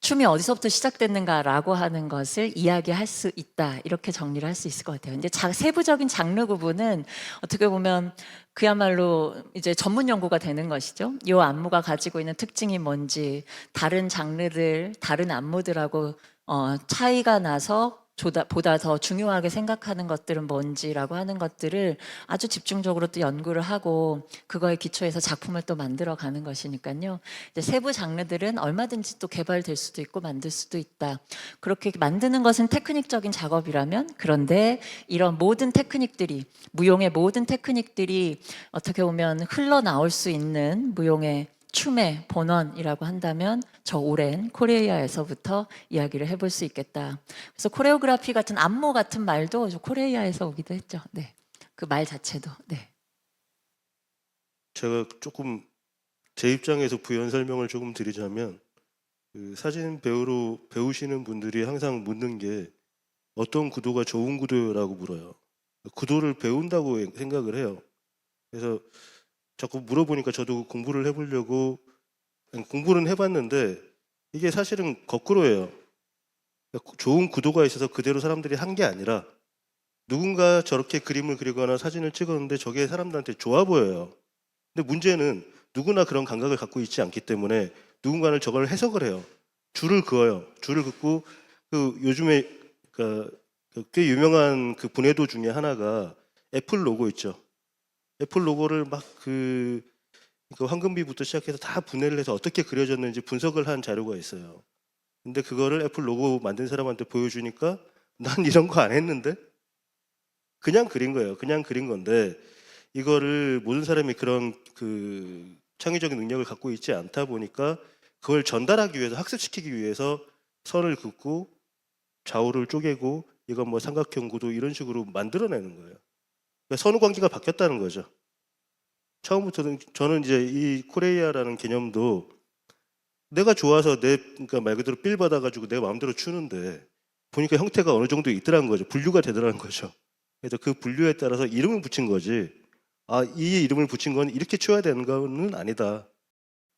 춤이 어디서부터 시작됐는가라고 하는 것을 이야기할 수 있다, 이렇게 정리를 할 수 있을 것 같아요. 이제 세부적인 장르 구분은 어떻게 보면 그야말로 이제 전문 연구가 되는 것이죠. 이 안무가 가지고 있는 특징이 뭔지, 다른 장르들, 다른 안무들하고 차이가 나서 보다 더 중요하게 생각하는 것들은 뭔지라고 하는 것들을 아주 집중적으로 또 연구를 하고 그거에 기초해서 작품을 또 만들어 가는 것이니까요. 이제 세부 장르들은 얼마든지 또 개발될 수도 있고 만들 수도 있다. 그렇게 만드는 것은 테크닉적인 작업이라면, 그런데 이런 모든 테크닉들이, 무용의 모든 테크닉들이 어떻게 보면 흘러나올 수 있는 무용의 춤의 본원이라고 한다면 저 오랜 코레이아에서부터 이야기를 해볼 수 있겠다. 그래서 코레오그라피 같은 안무 같은 말도 코레이아에서 오기도 했죠. 네, 그 말 자체도. 네. 제가 조금 제 입장에서 부연 설명을 조금 드리자면, 그 사진 배우로 배우시는 분들이 항상 묻는 게 어떤 구도가 좋은 구도라고 물어요. 구도를 배운다고 생각을 해요. 그래서 자꾸 물어보니까 저도 공부를 해보려고, 공부는 해봤는데 이게 사실은 거꾸로예요. 좋은 구도가 있어서 그대로 사람들이 한 게 아니라 누군가 저렇게 그림을 그리거나 사진을 찍었는데 저게 사람들한테 좋아 보여요. 근데 문제는 누구나 그런 감각을 갖고 있지 않기 때문에 누군가는 저걸 해석을 해요. 줄을 그어요. 줄을 긋고 그 요즘에 꽤 유명한 그 분해도 중에 하나가 애플 로고 있죠. 애플 로고를 막 그 황금비부터 시작해서 다 분해를 해서 어떻게 그려졌는지 분석을 한 자료가 있어요. 근데 그거를 애플 로고 만든 사람한테 보여주니까 난 이런 거 안 했는데? 그냥 그린 거예요. 그냥 그린 건데 이거를 모든 사람이 그런 그 창의적인 능력을 갖고 있지 않다 보니까 그걸 전달하기 위해서, 학습시키기 위해서 선을 긋고 좌우를 쪼개고 이건 뭐 삼각형 구도 이런 식으로 만들어내는 거예요. 그러니까 선후 관계가 바뀌었다는 거죠. 처음부터는 저는 이제 이 코레이아라는 개념도 내가 좋아서 그러니까 말 그대로 빌 받아가지고 내 마음대로 추는데 보니까 형태가 어느 정도 있더라는 거죠. 분류가 되더라는 거죠. 그래서 그 분류에 따라서 이름을 붙인 거지. 아, 이 이름을 붙인 건 이렇게 쳐야 되는 거는 아니다.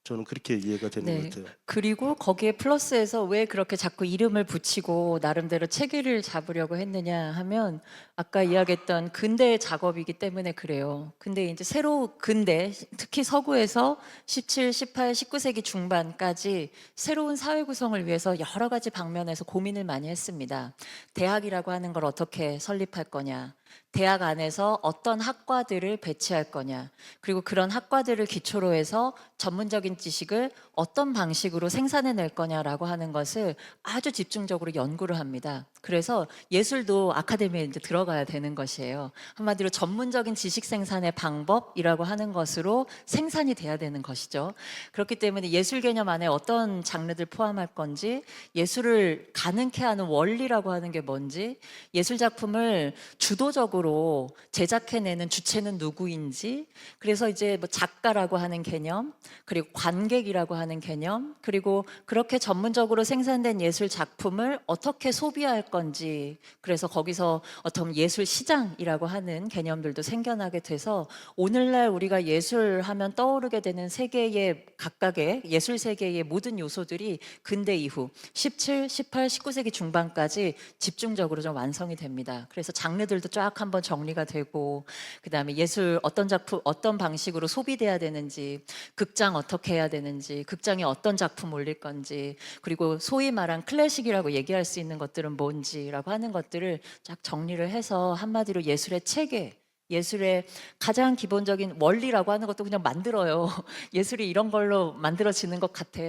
저는 그렇게 이해가 되는 네. 것 같아요. 그리고 거기에 플러스해서 왜 그렇게 자꾸 이름을 붙이고 나름대로 체계를 잡으려고 했느냐 하면 아까 이야기했던 근대의 작업이기 때문에 그래요. 근데 이제 새로 근대, 특히 서구에서 17, 18, 19세기 중반까지 새로운 사회 구성을 위해서 여러 가지 방면에서 고민을 많이 했습니다. 대학이라고 하는 걸 어떻게 설립할 거냐. 대학 안에서 어떤 학과들을 배치할 거냐. 그리고 그런 학과들을 기초로 해서 전문적인 지식을 어떤 방식으로 생산해낼 거냐라고 하는 것을 아주 집중적으로 연구를 합니다. 그래서 예술도 아카데미에 이제 들어가야 되는 것이에요. 한마디로 전문적인 지식 생산의 방법이라고 하는 것으로 생산이 돼야 되는 것이죠. 그렇기 때문에 예술 개념 안에 어떤 장르들 포함할 건지, 예술을 가능케 하는 원리라고 하는 게 뭔지, 예술 작품을 주도적으로 제작해내는 주체는 누구인지, 그래서 이제 뭐 작가라고 하는 개념, 그리고 관객이라고 하는 개념, 그리고 그렇게 전문적으로 생산된 예술 작품을 어떻게 소비할 건지, 그래서 거기서 어떤 예술 시장이라고 하는 개념들도 생겨나게 돼서 오늘날 우리가 예술하면 떠오르게 되는 세계의 각각의 예술 세계의 모든 요소들이 근대 이후 17, 18, 19세기 중반까지 집중적으로 좀 완성이 됩니다. 그래서 장르들도 쫙 한번 정리가 되고, 그다음에 예술 어떤 작품 어떤 방식으로 소비돼야 되는지, 극장 어떻게 해야 되는지, 극장에 어떤 작품 올릴 건지, 그리고 소위 말한 클래식이라고 얘기할 수 있는 것들은 뭔지라고 하는 것들을 쫙 정리를 해서 한마디로 예술의 체계, 예술의 가장 기본적인 원리라고 하는 것도 그냥 만들어요. 예술이 이런 걸로 만들어지는 것 같아.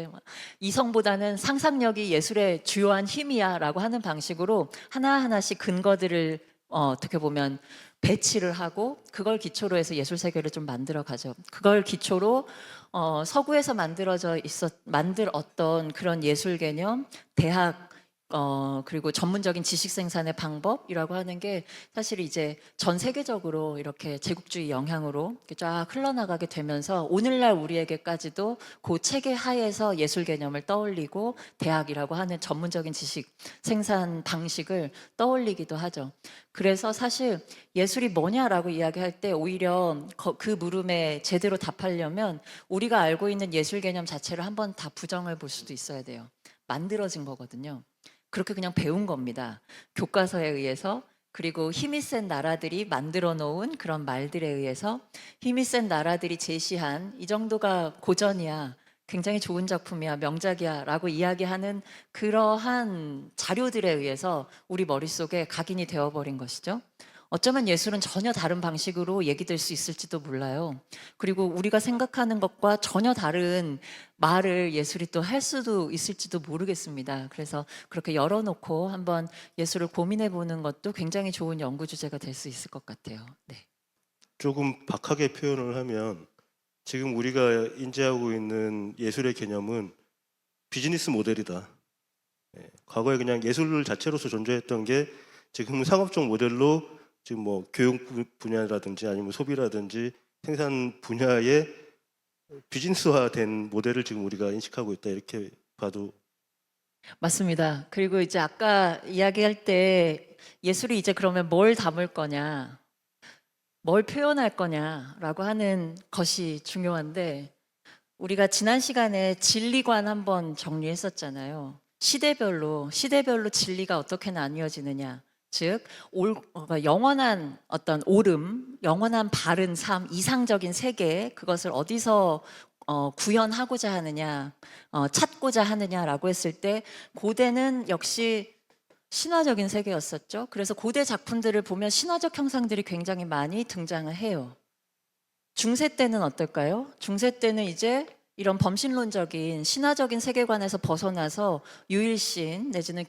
이성보다는 상상력이 예술의 주요한 힘이야 라고 하는 방식으로 하나하나씩 근거들을 어떻게 보면 배치를 하고 그걸 기초로 해서 예술 세계를 좀 만들어 가죠. 그걸 기초로 서구에서 만들었던 그런 예술 개념, 대학 그리고 전문적인 지식 생산의 방법이라고 하는 게 사실 이제 전 세계적으로 이렇게 제국주의 영향으로 이렇게 쫙 흘러나가게 되면서 오늘날 우리에게까지도 그 체계 하에서 예술 개념을 떠올리고 대학이라고 하는 전문적인 지식 생산 방식을 떠올리기도 하죠. 그래서 사실 예술이 뭐냐라고 이야기할 때 오히려 그 물음에 제대로 답하려면 우리가 알고 있는 예술 개념 자체를 한번 다 부정을 볼 수도 있어야 돼요. 만들어진 거거든요. 그렇게 그냥 배운 겁니다. 교과서에 의해서, 그리고 힘이 센 나라들이 만들어 놓은 그런 말들에 의해서, 힘이 센 나라들이 제시한 이 정도가 고전이야, 굉장히 좋은 작품이야, 명작이야 라고 이야기하는 그러한 자료들에 의해서 우리 머릿속에 각인이 되어버린 것이죠. 어쩌면 예술은 전혀 다른 방식으로 얘기될 수 있을지도 몰라요. 그리고 우리가 생각하는 것과 전혀 다른 말을 예술이 또 할 수도 있을지도 모르겠습니다. 그래서 그렇게 열어놓고 한번 예술을 고민해 보는 것도 굉장히 좋은 연구 주제가 될 수 있을 것 같아요. 네. 조금 박하게 표현을 하면 지금 우리가 인지하고 있는 예술의 개념은 비즈니스 모델이다. 과거에 그냥 예술 자체로서 존재했던 게 지금은 상업적 모델로 지금 뭐 교육 분야라든지 아니면 소비라든지 생산 분야의 비즈니스화된 모델을 지금 우리가 인식하고 있다, 이렇게 봐도. 맞습니다. 그리고 이제 아까 이야기할 때 예술이 이제 그러면 뭘 담을 거냐, 뭘 표현할 거냐라고 하는 것이 중요한데, 우리가 지난 시간에 진리관 한번 정리했었잖아요. 시대별로 진리가 어떻게 나뉘어지느냐. 즉, 그러니까 영원한 어떤 옳음, 영원한 바른 삶, 이상적인 세계, 그것을 어디서 구현하고자 하느냐, 찾고자 하느냐라고 했을 때 고대는 역시 신화적인 세계였었죠. 그래서 고대 작품들을 보면 신화적 형상들이 굉장히 많이 등장을 해요. 중세 때는 어떨까요? 중세 때는 이제 이런 범신론적인 신화적인 세계관에서 벗어나서 유일신 내지는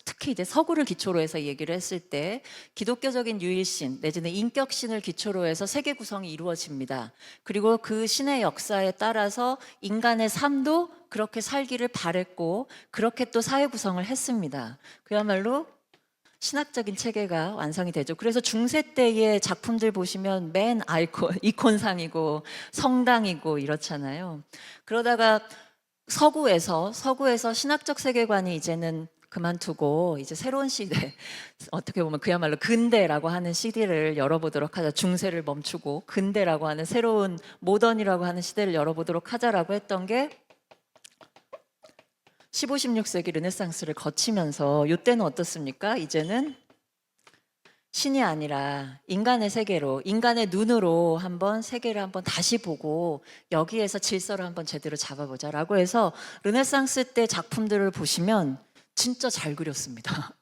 특히 이제 서구를 기초로 해서 얘기를 했을 때 기독교적인 유일신 내지는 인격신을 기초로 해서 세계 구성이 이루어집니다. 그리고 그 신의 역사에 따라서 인간의 삶도 그렇게 살기를 바랬고 그렇게 또 사회 구성을 했습니다. 그야말로 신학적인 체계가 완성이 되죠. 그래서 중세 때의 작품들 보시면 맨 이콘상이고 성당이고 이렇잖아요. 그러다가 서구에서 신학적 세계관이 이제는 그만두고 이제 새로운 시대, 어떻게 보면 그야말로 근대라고 하는 시대를 열어보도록 하자. 중세를 멈추고 근대라고 하는 새로운 모던이라고 하는 시대를 열어보도록 하자라고 했던 게 15, 16세기 르네상스를 거치면서 이때는 어떻습니까? 이제는 신이 아니라 인간의 세계로, 인간의 눈으로 한번 세계를 한번 다시 보고 여기에서 질서를 한번 제대로 잡아보자라고 해서 르네상스 때 작품들을 보시면 진짜 잘 그렸습니다.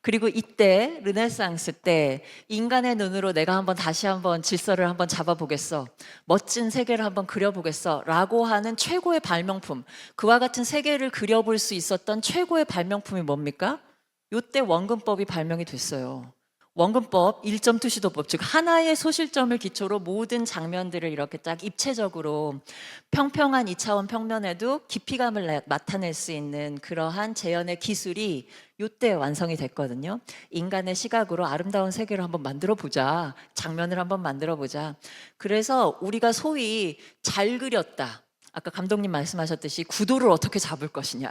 그리고 이때 르네상스 때 인간의 눈으로 내가 한번 다시 한번 질서를 한번 잡아보겠어, 멋진 세계를 한번 그려보겠어 라고 하는 최고의 발명품, 그와 같은 세계를 그려볼 수 있었던 최고의 발명품이 뭡니까? 이때 원근법이 발명이 됐어요. 원근법, 1점 투시도법, 즉 하나의 소실점을 기초로 모든 장면들을 이렇게 딱 입체적으로 평평한 2차원 평면에도 깊이감을 나타낼 수 있는 그러한 재현의 기술이 이때 완성이 됐거든요. 인간의 시각으로 아름다운 세계를 한번 만들어 보자, 장면을 한번 만들어 보자. 그래서 우리가 소위 잘 그렸다, 아까 감독님 말씀하셨듯이 구도를 어떻게 잡을 것이냐,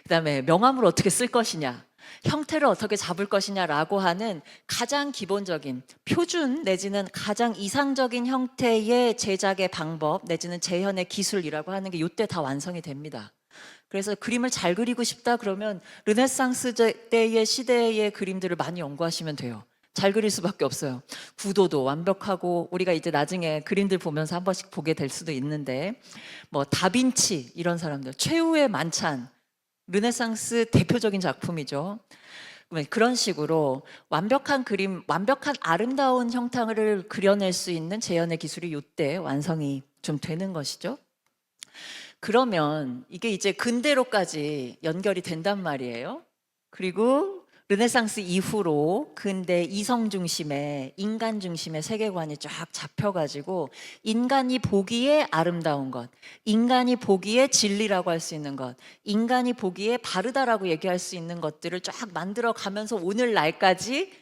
그다음에 명암을 어떻게 쓸 것이냐, 형태를 어떻게 잡을 것이냐라고 하는 가장 기본적인 표준 내지는 가장 이상적인 형태의 제작의 방법 내지는 재현의 기술이라고 하는 게 이때 다 완성이 됩니다. 그래서 그림을 잘 그리고 싶다 그러면 르네상스 때의 시대의 그림들을 많이 연구하시면 돼요. 잘 그릴 수밖에 없어요. 구도도 완벽하고, 우리가 이제 나중에 그림들 보면서 한 번씩 보게 될 수도 있는데, 뭐 다빈치 이런 사람들, 최후의 만찬, 르네상스 대표적인 작품이죠. 그런 식으로 완벽한 그림, 완벽한 아름다운 형상을 그려낼 수 있는 재현의 기술이 이때 완성이 좀 되는 것이죠. 그러면 이게 이제 근대로까지 연결이 된단 말이에요. 그리고 르네상스 이후로 근대 이성 중심의, 인간 중심의 세계관이 쫙 잡혀가지고 인간이 보기에 아름다운 것, 인간이 보기에 진리라고 할 수 있는 것, 인간이 보기에 바르다라고 얘기할 수 있는 것들을 쫙 만들어 가면서 오늘날까지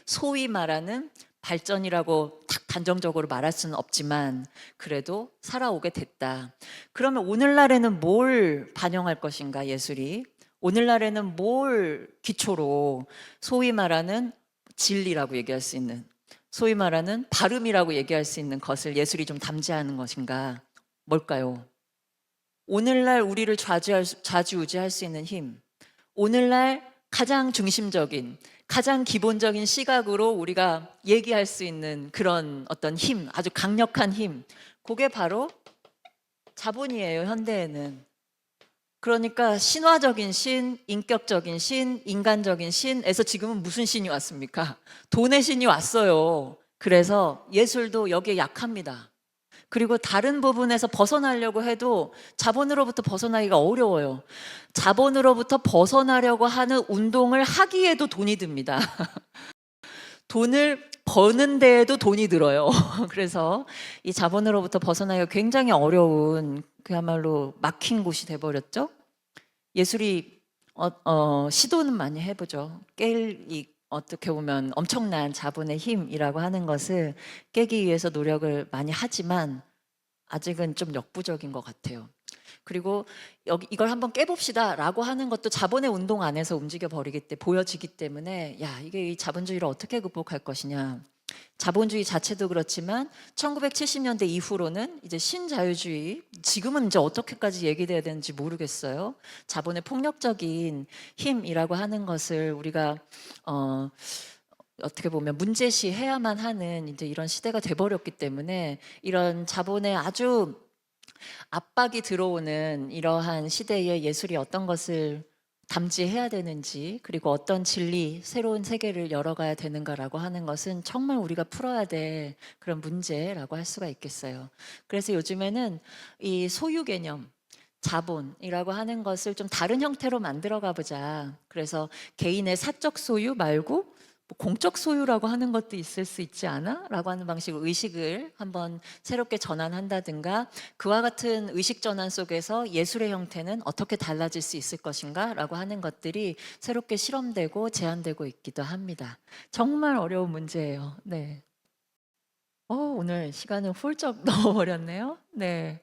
소위 말하는 발전이라고 딱 단정적으로 말할 수는 없지만 그래도 살아오게 됐다. 그러면 오늘날에는 뭘 반영할 것인가, 예술이? 오늘날에는 뭘 기초로 소위 말하는 진리라고 얘기할 수 있는, 소위 말하는 발음이라고 얘기할 수 있는 것을 예술이 좀 담지하는 것인가? 뭘까요? 오늘날 우리를 좌지우지할 수 있는 힘, 오늘날 가장 중심적인, 가장 기본적인 시각으로 우리가 얘기할 수 있는 그런 어떤 힘, 아주 강력한 힘, 그게 바로 자본이에요, 현대에는. 그러니까 신화적인 신, 인격적인 신, 인간적인 신에서 지금은 무슨 신이 왔습니까? 돈의 신이 왔어요. 그래서 예술도 여기에 약합니다. 그리고 다른 부분에서 벗어나려고 해도 자본으로부터 벗어나기가 어려워요. 자본으로부터 벗어나려고 하는 운동을 하기에도 돈이 듭니다. 돈을 버는 데에도 돈이 들어요. 그래서 이 자본으로부터 벗어나기가 굉장히 어려운, 그야말로 막힌 곳이 돼버렸죠. 예술이 시도는 많이 해보죠. 어떻게 보면 엄청난 자본의 힘이라고 하는 것을 깨기 위해서 노력을 많이 하지만 아직은 좀 역부족인 것 같아요. 그리고 이걸 한번 깨봅시다 라고 하는 것도 자본의 운동 안에서 움직여 보여지기 때문에, 야, 이게 이 자본주의를 어떻게 극복할 것이냐. 자본주의 자체도 그렇지만 1970년대 이후로는 이제 신자유주의, 지금은 이제 어떻게까지 얘기돼야 되는지 모르겠어요. 자본의 폭력적인 힘이라고 하는 것을 우리가 어떻게 보면 문제시해야만 하는 이제 이런 시대가 돼버렸기 때문에, 이런 자본의 아주 압박이 들어오는 이러한 시대의 예술이 어떤 것을 담지해야 되는지, 그리고 어떤 진리, 새로운 세계를 열어가야 되는가라고 하는 것은 정말 우리가 풀어야 될 그런 문제라고 할 수가 있겠어요. 그래서 요즘에는 이 소유 개념, 자본이라고 하는 것을 좀 다른 형태로 만들어 가보자. 그래서 개인의 사적 소유 말고 공적 소유라고 하는 것도 있을 수 있지 않아? 라고 하는 방식으로 의식을 한번 새롭게 전환한다든가 그와 같은 의식 전환 속에서 예술의 형태는 어떻게 달라질 수 있을 것인가? 라고 하는 것들이 새롭게 실험되고 제안되고 있기도 합니다. 정말 어려운 문제예요. 네. 오늘 시간은 훌쩍 넘어버렸네요. 네.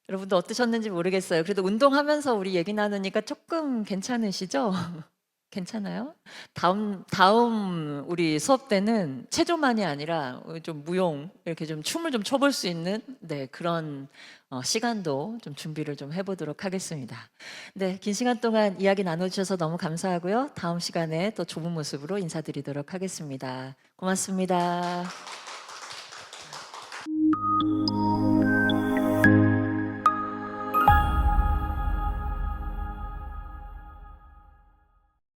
여러분도 어떠셨는지 모르겠어요. 그래도 운동하면서 우리 얘기 나누니까 조금 괜찮으시죠? 괜찮아요? 다음 우리 수업 때는 체조만이 아니라 좀 무용 이렇게 좀 춤을 좀 춰볼 수 있는 네, 그런 시간도 좀 준비를 좀 해보도록 하겠습니다. 네, 긴 시간 동안 이야기 나눠주셔서 너무 감사하고요. 다음 시간에 또 좋은 모습으로 인사드리도록 하겠습니다. 고맙습니다.